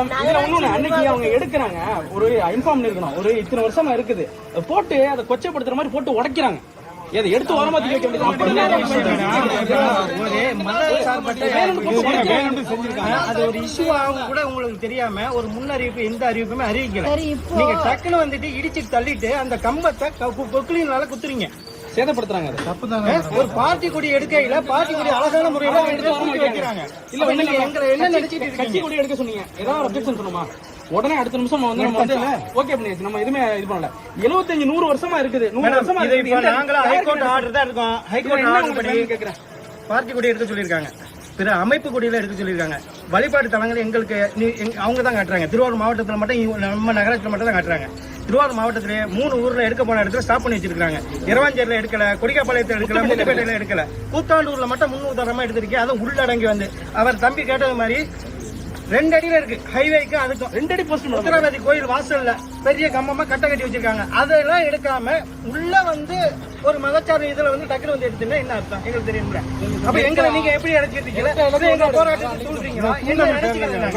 இதுல ஒண்ணு அன்னைக்கு அவங்க எடுக்கிறாங்க, ஒரு இன்ஃபார்ம் இருக்கணும், ஒரு இத்தனை வருஷமா இருக்குது போட்டு அதை கொச்சைப்படுத்துற மாதிரி போட்டு உடைக்கிறாங்க. எதை எடுத்து ஓரமா தூக்கி வைக்க அது ஒரு இஷ்யூவாக கூட உங்களுக்கு தெரியாம ஒரு முன்னறிவிப்பு எந்த அறிவிப்புமே அறிவிக்கல. நீங்க டக்குன்னு வந்துட்டு இடிச்சு தள்ளிட்டு அந்த கம்பத்தை பொக்கிலினால குத்துறீங்க, சேதப்படுத்துறாங்க. ஒரு பார்ட்டி கொடி எடுக்கையில பார்ட்டி கொடி அழகான முறையில எடுத்து வைக்கிறாங்க. இல்ல எங்களை என்ன நினைச்சிட்டு கட்சி கொடி எடுக்க சொன்னீங்க, ஏதாவது அப்ஜெக்ஷன் பண்ணுமா? உடனே அடுத்த நிமிஷம் நம்ம வந்து ஓகே பண்ணியாச்சு, நம்ம எதுவுமே இது பண்ணல. 75-100 வருஷமா இருக்குது, 100 வருஷமா நாங்களும் ஹைகோர்ட் ஆர்டர் தான் இருக்கோம். ஹைகோர்ட் ஆர்டர் படி கேக்குறேன், பார்ட்டி கொடி எடுக்க சொல்லியிருக்காங்க, பிற அமைப்பு கொடியில எடுக்க சொல்லியிருக்காங்க. வழிபாட்டு தலங்கள் எங்களுக்கு அவங்க தான் காட்டுறாங்க. திருவாரூர் மாவட்டத்தில் மட்டும் நம்ம நகராட்சியில் மட்டும் தான் காட்டுறாங்க. திருவாரூர் மாவட்டத்திலே 3 ஊர்ல எடுக்க போன இடத்துல ஸ்டாப் பண்ணி வச்சிருக்காங்க. இரவாஞ்சேரியில எடுக்கல, கொடிக்காப்பாளையத்தில் எடுக்கல, முத்துப்பேட்டையில எடுக்கல, கூத்தாண்டூர்ல மட்டும் 300 தரமா எடுத்திருக்கேன். அதை உள்ளடங்கி வந்து அவர் தம்பி கேட்டது மாதிரி 2 அடியில இருக்கு ஹைவேக்கு, அதுக்கும் 2 அடி போஸ்ட் உத்தரவாதி கோயில் வாசல்ல பெரிய கம்பமா கட்ட கட்டி வச்சிருக்காங்க. அதெல்லாம் எடுக்காம உள்ள வந்து ஒரு மதச்சார இதுல வந்து டக்குனு வந்து எடுத்துன்னா என்ன அர்த்தம் எங்களுக்கு தெரியும்ல. அப்ப எங்களை நீங்க எப்படி அடைச்சிருக்கீங்க? போராட்டத்தை சொல்றீங்களா? என்ன நினைச்சுக்கிறீங்க?